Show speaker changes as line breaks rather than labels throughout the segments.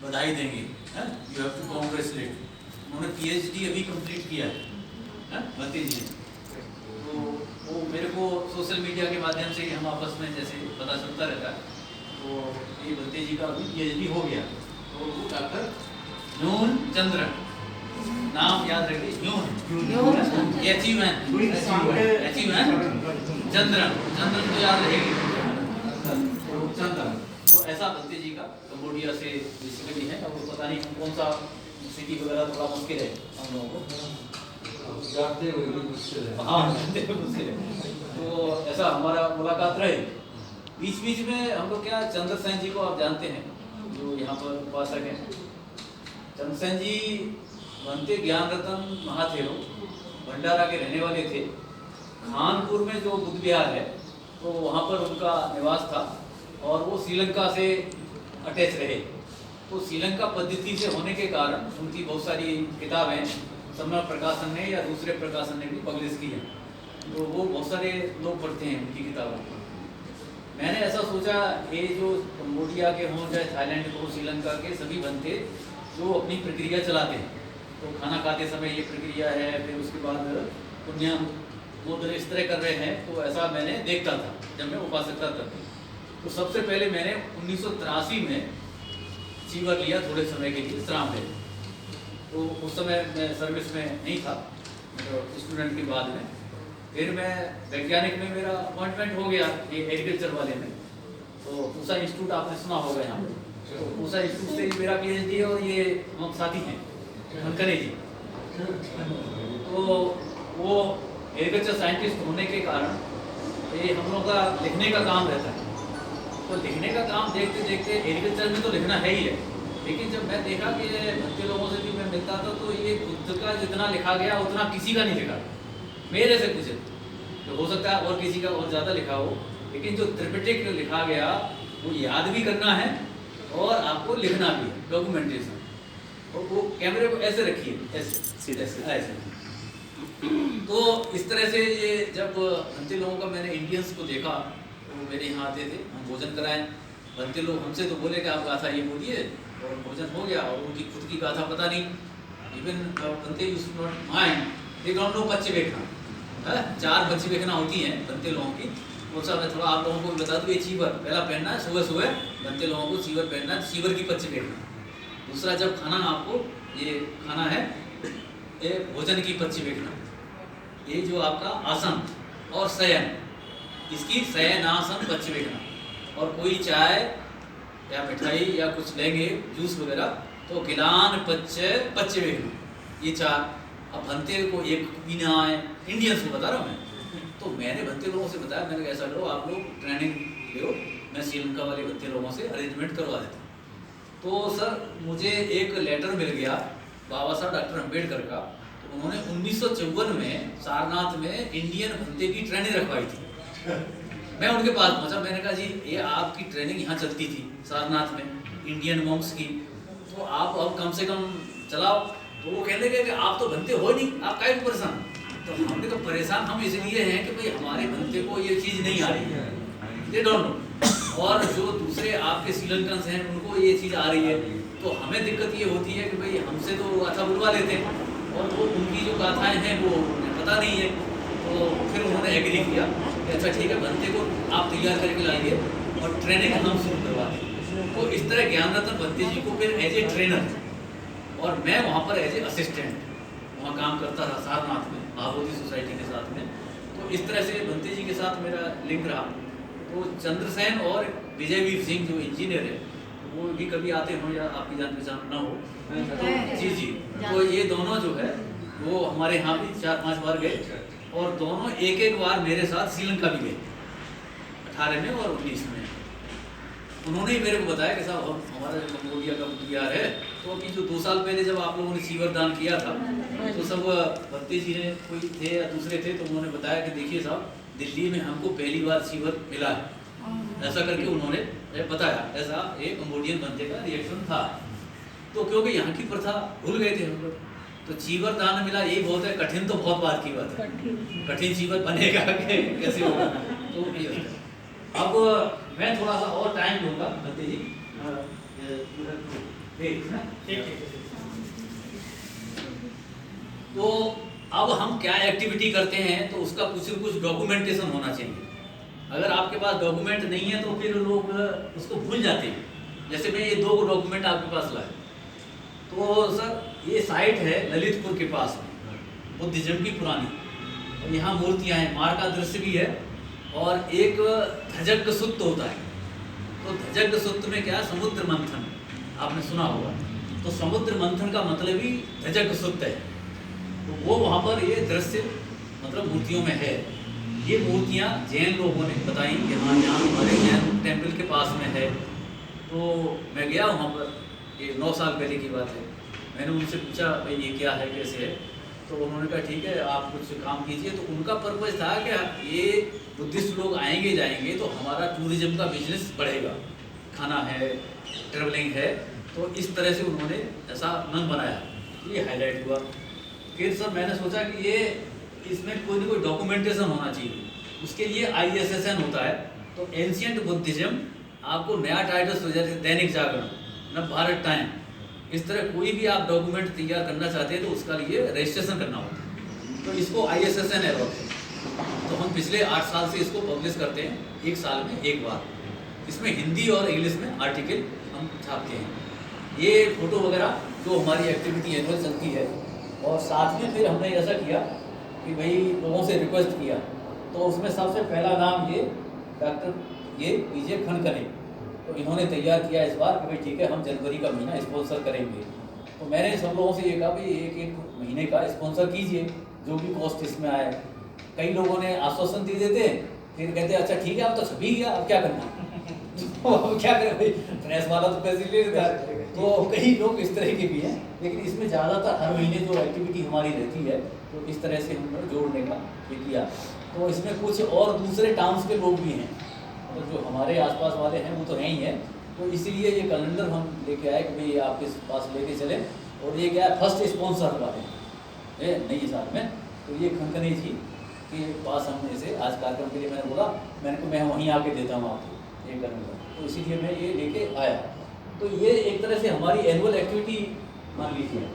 बधाई देंगे, you have to congratulate. उन्होंने पीएचडी अभी कंप्लीट किया है भंते जी ने। तो वो मेरे को सोशल मीडिया के माध्यम से हम आपस में जैसे पता चलता रहता है, तो ये भंते जी का अभी पीएचडी हो गया। तो डॉक्टर ह्यून चंद्रन, नाम याद रखिए, ह्यून एचीवमेंट चंद्रन, चंद्रन तो याद रहेगी, चंद्रन। तो ऐसा भंते जी का कंबोडिया से बेसिकली है। अब पता नहीं कौन सा सिटी वगैरह थोड़ा मुश्किल है हम लोगों को,
जानते हुए भी मुश्किल है।
हाँ जानते हुए मुश्किल है। तो ऐसा हमारा मुलाकात रहे। बीच बीच में हम लोग क्या, चंद्रसेन जी को आप जानते हैं, जो यहाँ पर उपासक हैं। चंद्रसेन जी भंते ज्ञान रतन महाथेरो भंडारा के रहने वाले थे। खानपुर में जो बुद्ध विहार है, तो वहाँ पर उनका निवास था और वो श्रीलंका से अटैच रहे। तो श्रीलंका पद्धति से होने के कारण उनकी बहुत सारी किताबें समय प्रकाशन ने या दूसरे प्रकाशन ने भी पब्लिश की हैं। तो वो बहुत सारे लोग पढ़ते हैं उनकी किताबों को। मैंने ऐसा सोचा, ये जो कंबोडिया के हों चाहे थाईलैंड के हो, श्रीलंका के सभी भंते जो अपनी प्रक्रिया चलाते हैं, तो खाना खाते समय ये प्रक्रिया है, फिर उसके बाद पुण्य वो इस तरह कर रहे हैं। तो ऐसा मैंने देखता था जब मैं उपासकता करती। तो सबसे पहले मैंने 1983 में चीवर लिया थोड़े समय के लिए श्राम है। तो उस समय मैं सर्विस में नहीं था, स्टूडेंट के बाद में। फिर मैं वैज्ञानिक में मेरा अपॉइंटमेंट हो गया ये एग्रीकल्चर वाले में। तो पूसा इंस्टीट्यूट आपने सुना होगा यहाँ पे, तो पूसा इंस्टीट्यूट से मेरा पीएचडी है और ये हम साथी हैं खनकरे जी। तो वो एग्रीकल्चर साइंटिस्ट होने के कारण ये हम लोग का लिखने का काम रहता है। तो लिखने का काम देखते देखते एग्रीकल्चर में तो लिखना है ही है, लेकिन जब मैं देखा कि भक्ति लोगों से भी मैं मिलता था, तो ये बुद्ध का जितना लिखा गया उतना किसी का नहीं लिखा मेरे से कुछ। तो हो सकता है और किसी का और ज़्यादा लिखा हो, लेकिन जो त्रिपिटक लिखा गया वो याद भी करना है और आपको लिखना भी है, डॉक्यूमेंटेशन। और वो कैमरे को ऐसे रखिए, ऐसे ऐसे। तो इस तरह से ये जब भंते लोगों का मैंने इंडियंस को देखा, वो मेरे यहाँ आते थे, हम भोजन कराएं। भंते लोग हमसे तो बोले कि आप गाथा ये बोलिए, और भोजन हो गया और उनकी खुद की गाथा पता नहीं। इवन भंते used to not mind, they don't know बच्चे बेखना है। 4 बच्चे बेखना होती हैं भंते लोगों की। और सब मैं थोड़ा आप लोगों को भी बता दूँ, ये चीवर पहला पहनना है, सुबह सुबह भंते लोगों को चीवर पहनना है, चीवर की पच्चे बेखना। दूसरा, जब खाना आपको ये खाना है, ये भोजन की पच्ची बेखना। ये जो आपका आसन और शयन, इसकी शयन आसन पच्ची बेखना। और कोई चाय या मिठाई या कुछ लेंगे जूस वगैरह, तो गिलान पच्चे बेखना, ये 4। अब भंते को एक भी ना आए, इंडियंस को बता रहा हूँ मैं। तो मैंने भंते लोगों से बताया, मैंने ऐसा करो आप लोग ट्रेनिंग लो, मैं श्रीलंका वाले भंते लोगों से अरेंजमेंट करवा देता हूँ। तो सर मुझे एक लेटर मिल गया बाबा साहब डॉक्टर अम्बेडकर का। तो उन्होंने 1954 में सारनाथ में इंडियन भंते की ट्रेनिंग रखवाई थी। मैं उनके पास पहुंचा, मैंने कहा जी ये आपकी ट्रेनिंग यहाँ चलती थी सारनाथ में इंडियन मॉन्क्स की, तो आप अब कम से कम चलाओ। तो वो कहने लगे कि आप तो भंते हो नहीं, आप काहे को परेशान। तो हमने कहा परेशान हम इसलिए हैं कि भाई हमारे भंते को ये चीज़ नहीं आ रही है, दे डोंट नो। और जो दूसरे आपके श्रीलंकन हैं उनको ये चीज़ आ रही है। तो हमें दिक्कत ये होती है कि भाई हमसे तो अच्छा बुलवा लेते हैं, और वो उनकी जो गाथाएँ हैं वो उन्हें पता नहीं है। तो फिर उन्होंने एग्री किया कि अच्छा ठीक है, भंते को आप तैयार करके लाइए और ट्रेनिंग हम शुरू करवा दें। तो इस तरह ज्ञान रतन भंते जी को फिर एज ए ट्रेनर, और मैं वहाँ पर एज ए असिस्टेंट वहाँ काम करता था सारनाथ में महाबोधि सोसाइटी के साथ में। तो इस तरह से भंते जी के साथ मेरा लिंक रहा। तो चंद्रसेन और विजयवीर सिंह जो इंजीनियर है, वो भी कभी आते हो या आपकी जान पहचान ना हो, तो जी जी, तो ये दोनों जो है वो हमारे यहाँ भी 4-5 बार गए, और दोनों एक बार मेरे साथ श्रीलंका भी गए 18 में और 19 में। उन्होंने ही मेरे को बताया कि साहब हम हमारा जो कंबोडिया का बुद्ध विहार है, तो अभी जो 2 साल पहले जब आप लोगों ने चीवर दान किया था, तो सब भक्ति जी ने कोई थे या दूसरे थे, तो उन्होंने बताया कि देखिए साहब दिल्ली में हमको पहली बार चीवर मिला है, ऐसा करके उन्होंने बताया। ऐसा एक कंबोडियन बनते का रिएक्शन था। तो क्योंकि यहाँ की प्रथा भूल गए थे हम लोग, तो चीवर दान मिला, यही बहुत है। कठिन तो बहुत बात की बात है, कठिन चीवर बनेगा कैसे होगा। तो ये होता है। अब मैं थोड़ा सा और टाइम लूँगा भक्ति जी। ठीक ना?
ठीक।
तो अब हम क्या एक्टिविटी करते हैं तो उसका कुछ न कुछ डॉक्यूमेंटेशन होना चाहिए। अगर आपके पास डॉक्यूमेंट नहीं है तो फिर लोग उसको भूल जाते हैं। जैसे मैं ये 2 डॉक्यूमेंट आपके पास लाया, तो सर ये साइट है ललितपुर के पास में, बुद्धिज्म की पुरानी, और यहाँ मूर्तियाँ हैं, मार का दृश्य भी है, और एक धजग सुत्त होता है। तो धजग सुत्त में क्या, समुद्र मंथन आपने सुना होगा, तो समुद्र मंथन का मतलब ही धजग सुत्त है। तो वो वहाँ पर ये दृश्य मतलब मूर्तियों में है। ये मूर्तियाँ जैन लोगों ने बताई कि हाँ यहाँ हमारे जैन टेम्पल के पास में है। तो मैं गया वहाँ पर, ये 9 साल पहले की बात है। मैंने उनसे पूछा भाई ये क्या है, कैसे है, तो उन्होंने कहा ठीक है आप कुछ काम कीजिए। तो उनका पर्पज़ था कि ये बुद्धिस्ट लोग आएंगे जाएंगे तो हमारा टूरिज्म का बिजनेस बढ़ेगा, खाना है, ट्रेवलिंग है, तो इस तरह से उन्होंने ऐसा मन बनाया, ये हाईलाइट हुआ। फिर सर मैंने सोचा कि ये इसमें कोई ना कोई डॉक्यूमेंटेशन होना चाहिए। उसके लिए ISSN होता है, तो एंशियंट बुद्धिज्म आपको नया टाइटल्स हो जाए, दैनिक जागरण, न भारत टाइम, इस तरह कोई भी आप डॉक्यूमेंट तैयार करना चाहते हैं तो उसका लिए रजिस्ट्रेशन करना होता है। तो इसको ISSN एलॉट है, तो हम पिछले 8 साल से इसको पब्लिश करते हैं, 1 साल में 1 बार। इसमें हिंदी और इंग्लिश में आर्टिकल हम छापते हैं। ये फोटो वगैरह जो हमारी एक्टिविटी एनुअल चलती है। और साथ में फिर हमने ऐसा किया कि भाई लोगों से रिक्वेस्ट किया, तो उसमें सबसे पहला नाम ये डॉक्टर ये PJ खनकने, तो इन्होंने तैयार किया इस बार कि भाई ठीक है हम जनवरी का महीना स्पॉन्सर करेंगे। तो मैंने सब लोगों से ये कहा भाई 1-1 महीने का स्पॉन्सर कीजिए, जो भी कॉस्ट इसमें आए। कई लोगों ने आश्वासन दे देते, फिर कहते अच्छा ठीक है अब तो छपी गया, अब क्या करना तो अब क्या करें भाई, प्रेस वाला तो पैसे ले लेता है। तो कई लोग इस तरह के भी हैं, लेकिन इसमें ज़्यादातर हर महीने जो एक्टिविटी हमारी रहती है तो इस तरह से हमने जोड़ने का ये किया। तो इसमें कुछ और दूसरे टाउन्स के लोग भी हैं, तो जो हमारे आसपास वाले हैं वो तो हैं ही हैं। तो इसीलिए ये कैलेंडर हम लेके आए कि भाई आपके पास लेके चलें। और ये क्या है, फर्स्ट स्पॉन्सर वाले नई साल में, तो ये खनकने जी के पास हमने इसे आज कार्यक्रम के लिए मैंने बोला, मैंने कहा मैं वहीं आके देता हूँ आपको ये कैलेंडर, तो इसीलिए मैं ये लेके आया। तो ये एक तरह से हमारी एनुअल एक्टिविटी मान लीजिए।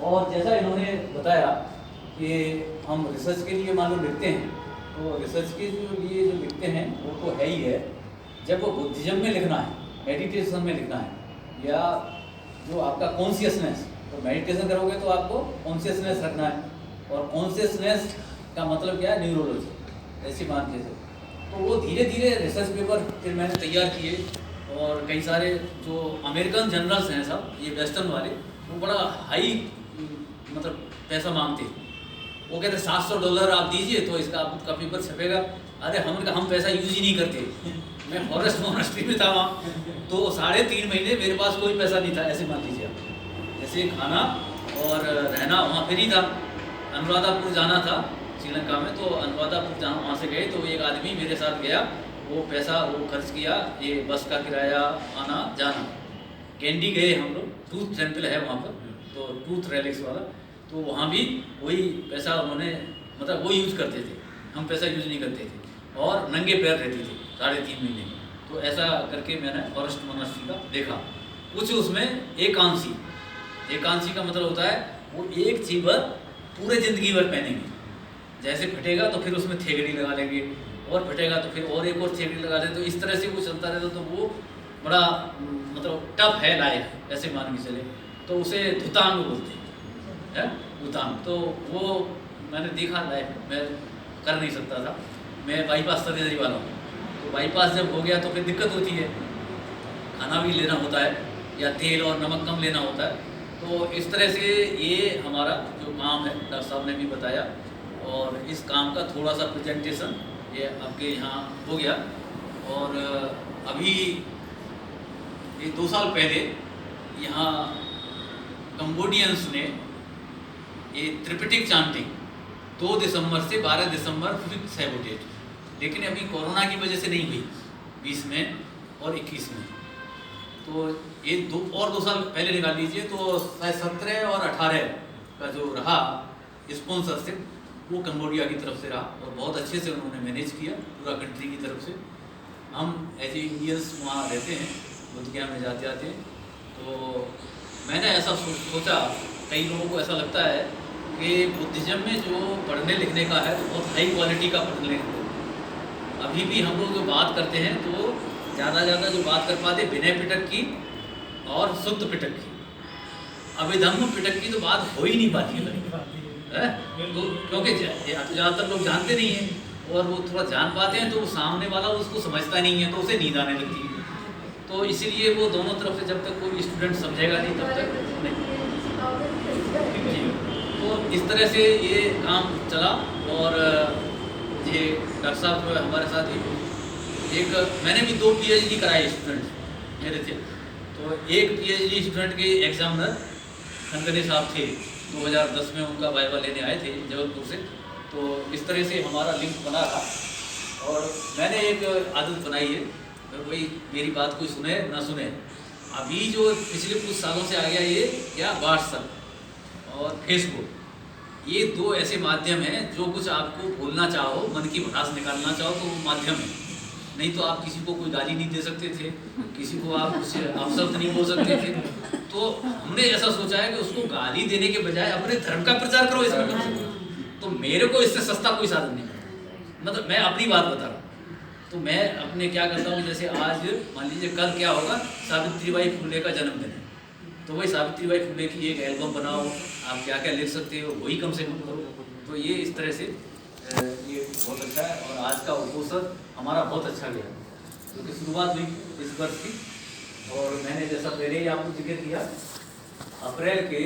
और जैसा इन्होंने बताया कि हम रिसर्च के लिए मान लो लिखते हैं, तो रिसर्च के लिए जो लिखते हैं वो तो है ही है। जब वो बुद्धिज्म में लिखना है, मेडिटेशन में लिखना है, या जो आपका कॉन्शियसनेस, तो मेडिटेशन करोगे तो आपको कॉन्शियसनेस रखना है, और कॉन्शियसनेस का मतलब क्या है, न्यूरोलॉजी, ऐसी मान लीजिए। तो वो धीरे धीरे रिसर्च पेपर फिर मैंने तैयार किए, और कई सारे जो अमेरिकन जर्नल्स हैं सब ये वेस्टर्न वाले, वो बड़ा हाई मतलब पैसा मांगते। वो कहते $700 आप दीजिए तो इसका आपका पेपर छपेगा। अरे हम पैसा यूज ही नहीं करते। मैं फॉरेस्ट मोनास्ट्री में था वहाँ, तो 3.5 महीने मेरे पास कोई पैसा नहीं था, ऐसे मान लीजिए आप। जैसे खाना और रहना वहाँ फ्री था। अनुराधापुर जाना था श्रीलंका में, तो अनुराधापुर जहाँ वहाँ से गए तो एक आदमी मेरे साथ गया, वो पैसा वो खर्च किया, ये बस का किराया आना जाना। कैंडी गए हम लोग, टूथ टेम्पल है वहाँ पर, तो टूथ रेलिक्स वाला, तो वहाँ भी वही पैसा उन्होंने मतलब वो यूज़ करते थे, हम पैसा यूज़ नहीं करते थे, और नंगे पैर रहते थे 3.5 महीने। तो ऐसा करके मैंने फॉरेस्ट मोनास्ट्री का देखा। कुछ उसमें एकांशी का मतलब होता है वो एक चीबर पूरे ज़िंदगी भर पहनेंगे, जैसे फटेगा तो फिर उसमें थेगड़ी लगा लेंगे, और फटेगा तो फिर और एक और थेगड़ी लगा दें, तो इस तरह से वो चलता रहता। तो वो बड़ा मतलब टफ है लाइफ, ऐसे मान के चले। तो उसे धुतांग बोलते हैं, धुतांग। तो वो मैंने देखा लाइफ, मैं कर नहीं सकता था, मैं बाईपास सर्जरी वाला हूँ। तो बाईपास जब हो गया तो फिर दिक्कत होती है, खाना भी लेना होता है या तेल और नमक कम लेना होता है। तो इस तरह से ये हमारा जो काम है, डॉक्टर साहब ने भी बताया, और इस काम का थोड़ा सा प्रेजेंटेशन ये आपके यहाँ हो गया। और अभी ये 2 साल पहले यहाँ कंबोडियंस ने ये त्रिपिटिक चांटिंग 2 दिसंबर से 12 दिसंबर फिर सैबोटेज, लेकिन अभी कोरोना की वजह से नहीं हुई 20 में और 21 में। तो ये 2 साल पहले निकाल लीजिए, तो 17 और 18 का जो रहा स्पॉन्सरशिप वो कंबोडिया की तरफ से रहा, और बहुत अच्छे से उन्होंने मैनेज किया पूरा कंट्री की तरफ से। हम एज ए इंडियंस वहाँ रहते हैं, बुद्धगया में जाते आते हैं, तो मैंने ऐसा सोचा, कई लोगों को ऐसा लगता है कि बुद्धिज्म में जो पढ़ने लिखने का है तो बहुत हाई क्वालिटी का पढ़ने लिखने का। अभी भी हम लोग जो बात करते हैं तो ज़्यादा जो बात कर पाते विनय पिटक की और शुद्ध पिटक की, अभिधम्म पिटक की तो बात हो ही नहीं पाती है, तो क्योंकि ज़्यादातर लोग जानते नहीं हैं और वो थोड़ा जान पाते हैं तो सामने वाला उसको समझता नहीं है तो उसे नींद आने लगती है। तो इसीलिए वो दोनों तरफ से जब तक कोई स्टूडेंट समझेगा नहीं तब तक नहीं जी। तो इस तरह से ये काम चला और ये डॉक्टर साहब जो है हमारे साथ ही एक मैंने भी 2 PhD कराए स्टूडेंट मेरे थे। तो एक PhD स्टूडेंट के एग्जामिनर खनकने साहब थे, 2010 में उनका वाइवा लेने आए थे जबलपुर से। तो इस तरह से हमारा लिंक बना रहा और मैंने एक आदत बनाई है, कोई मेरी बात कोई सुने ना सुने, अभी जो पिछले कुछ सालों से आ गया ये क्या व्हाट्सएप और फेसबुक, ये 2 ऐसे माध्यम हैं जो कुछ आपको बोलना चाहो, मन की भड़ास निकालना चाहो तो वो माध्यम है। नहीं तो आप किसी को कोई गाली नहीं दे सकते थे, किसी को आप कुछ अपशब्द नहीं बोल सकते थे। तो हमने ऐसा सोचा है कि उसको गाली देने के बजाय अपने धर्म का प्रचार करो इसमें। तो मेरे को इससे सस्ता कोई साधन नहीं, मतलब मैं अपनी बात बता रहा हूँ। तो मैं अपने क्या करता हूँ, जैसे आज मान लीजिए कल क्या होगा, सावित्रीबाई फुले का जन्मदिन है, तो वही सावित्रीबाई फुले की एक एल्बम बनाओ, आप क्या क्या लिख सकते हो वही कम से कम करो। तो ये इस तरह से ये बहुत अच्छा है और आज का उपोषण हमारा बहुत अच्छा गया, क्योंकि शुरुआत हुई इस वर्ष की। और मैंने जैसा पहले ही आपको जिक्र किया, अप्रैल के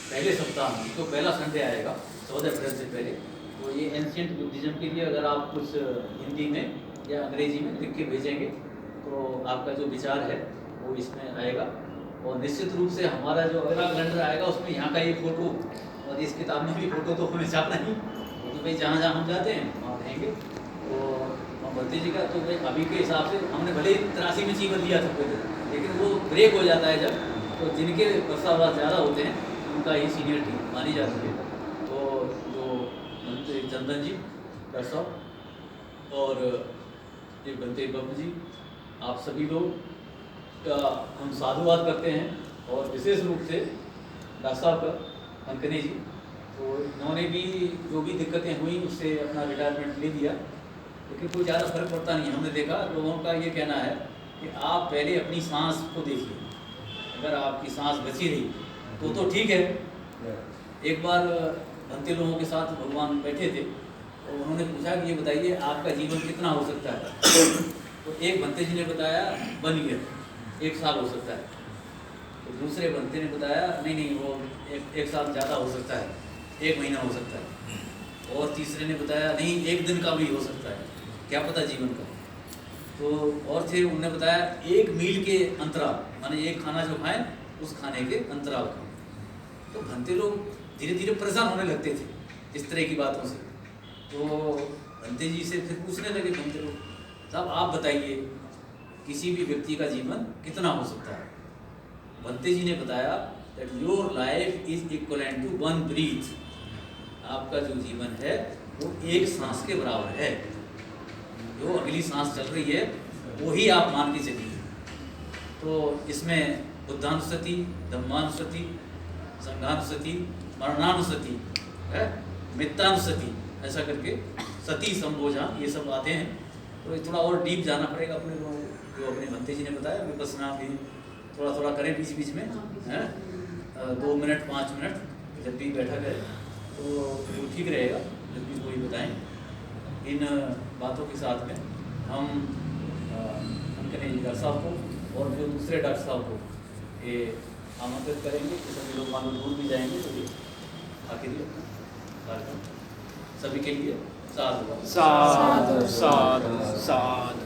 पहले सप्ताह में तो पहला संडे आएगा 14 अप्रैल से पहले, तो ये एंशिएंट बुद्धिज्म के लिए अगर आप कुछ हिंदी में या अंग्रेजी में लिख के भेजेंगे तो आपका जो विचार है वो इसमें आएगा। और निश्चित रूप से हमारा जो अगला कैलेंडर आएगा उसमें यहाँ का ये फोटो, और इस किताब में भी फोटो तो हमें छापना ही, तो भाई जहाँ जहाँ हम जाते हैं वहाँ रहेंगे। तो भक्ति जी का तो भाई अभी के हिसाब से हमने भले ही 83 में जीवन दिया था पहले, लेकिन वो ब्रेक हो जाता है जब, तो जिनके वर्षावास ज़्यादा होते हैं उनका ही सीनियरिटी मानी जाती है। तो जो मंत्री चंदन जी डॉक्टर साहब और ये बनते बाबू जी, आप सभी लोग का हम साधुवाद करते हैं, और विशेष रूप से डॉक्टर साहब का खनकने जी, तो इन्होंने भी जो भी दिक्कतें हुई उससे अपना रिटायरमेंट ले लिया, लेकिन कोई ज़्यादा फर्क पड़ता नहीं। हमने देखा लोगों का ये कहना है कि आप पहले अपनी सांस को देखिए, अगर आपकी सांस बची रही तो ठीक है। एक बार बनते लोगों के साथ भगवान बैठे थे और उन्होंने पूछा कि ये बताइए आपका जीवन कितना हो सकता है। तो एक बनते जी ने बताया 1 ईयर, 1 साल हो सकता है। तो दूसरे बनते ने बताया नहीं वो एक साल ज़्यादा हो सकता है, 1 महीना हो सकता है। और तीसरे ने बताया नहीं 1 दिन का भी हो सकता है, क्या पता जीवन का। तो और थे उन्होंने बताया 1 मील के अंतराल, माने एक खाना जो खाएं उस खाने के अंतराल का। तो बनते लोग धीरे धीरे परेशान होने लगते थे इस तरह की बातों से। तो बनते जी से फिर पूछने लगे बनते लोग, साहब आप बताइए किसी भी व्यक्ति का जीवन कितना हो सकता है। बनते जी ने बताया that your life is equivalent to 1 breath, आपका जो जीवन है वो 1 सांस के बराबर है। जो अगली सांस चल रही है वही आप मान के चलिए। तो इसमें बुद्धानुस्मृति, धम्मानुस्मृति, संघानुस्मृति, मरणानुस्मृति, मित्तानुस्मृति, ऐसा करके सती संबोझा ये सब आते हैं। तो ये थोड़ा और डीप जाना पड़ेगा अपने को, जो अपने भंते जी ने बताया विपස්සना भी थोड़ा थोड़ा करें बीच बीच में, 2 मिनट 5 मिनट जब भी बैठा करें तो वो ठीक रहेगा। जब भी कोई बताएं इन बातों के साथ में हम खनकने जी डॉक्टर साहब को और जो दूसरे डॉक्टर साहब को ये आमंत्रित करेंगे कि सभी लोग मालूम दूर भी जाएंगे। तो ये आखिरी कार्यक्रम सभी के लिए साधु साधु साधु साधु।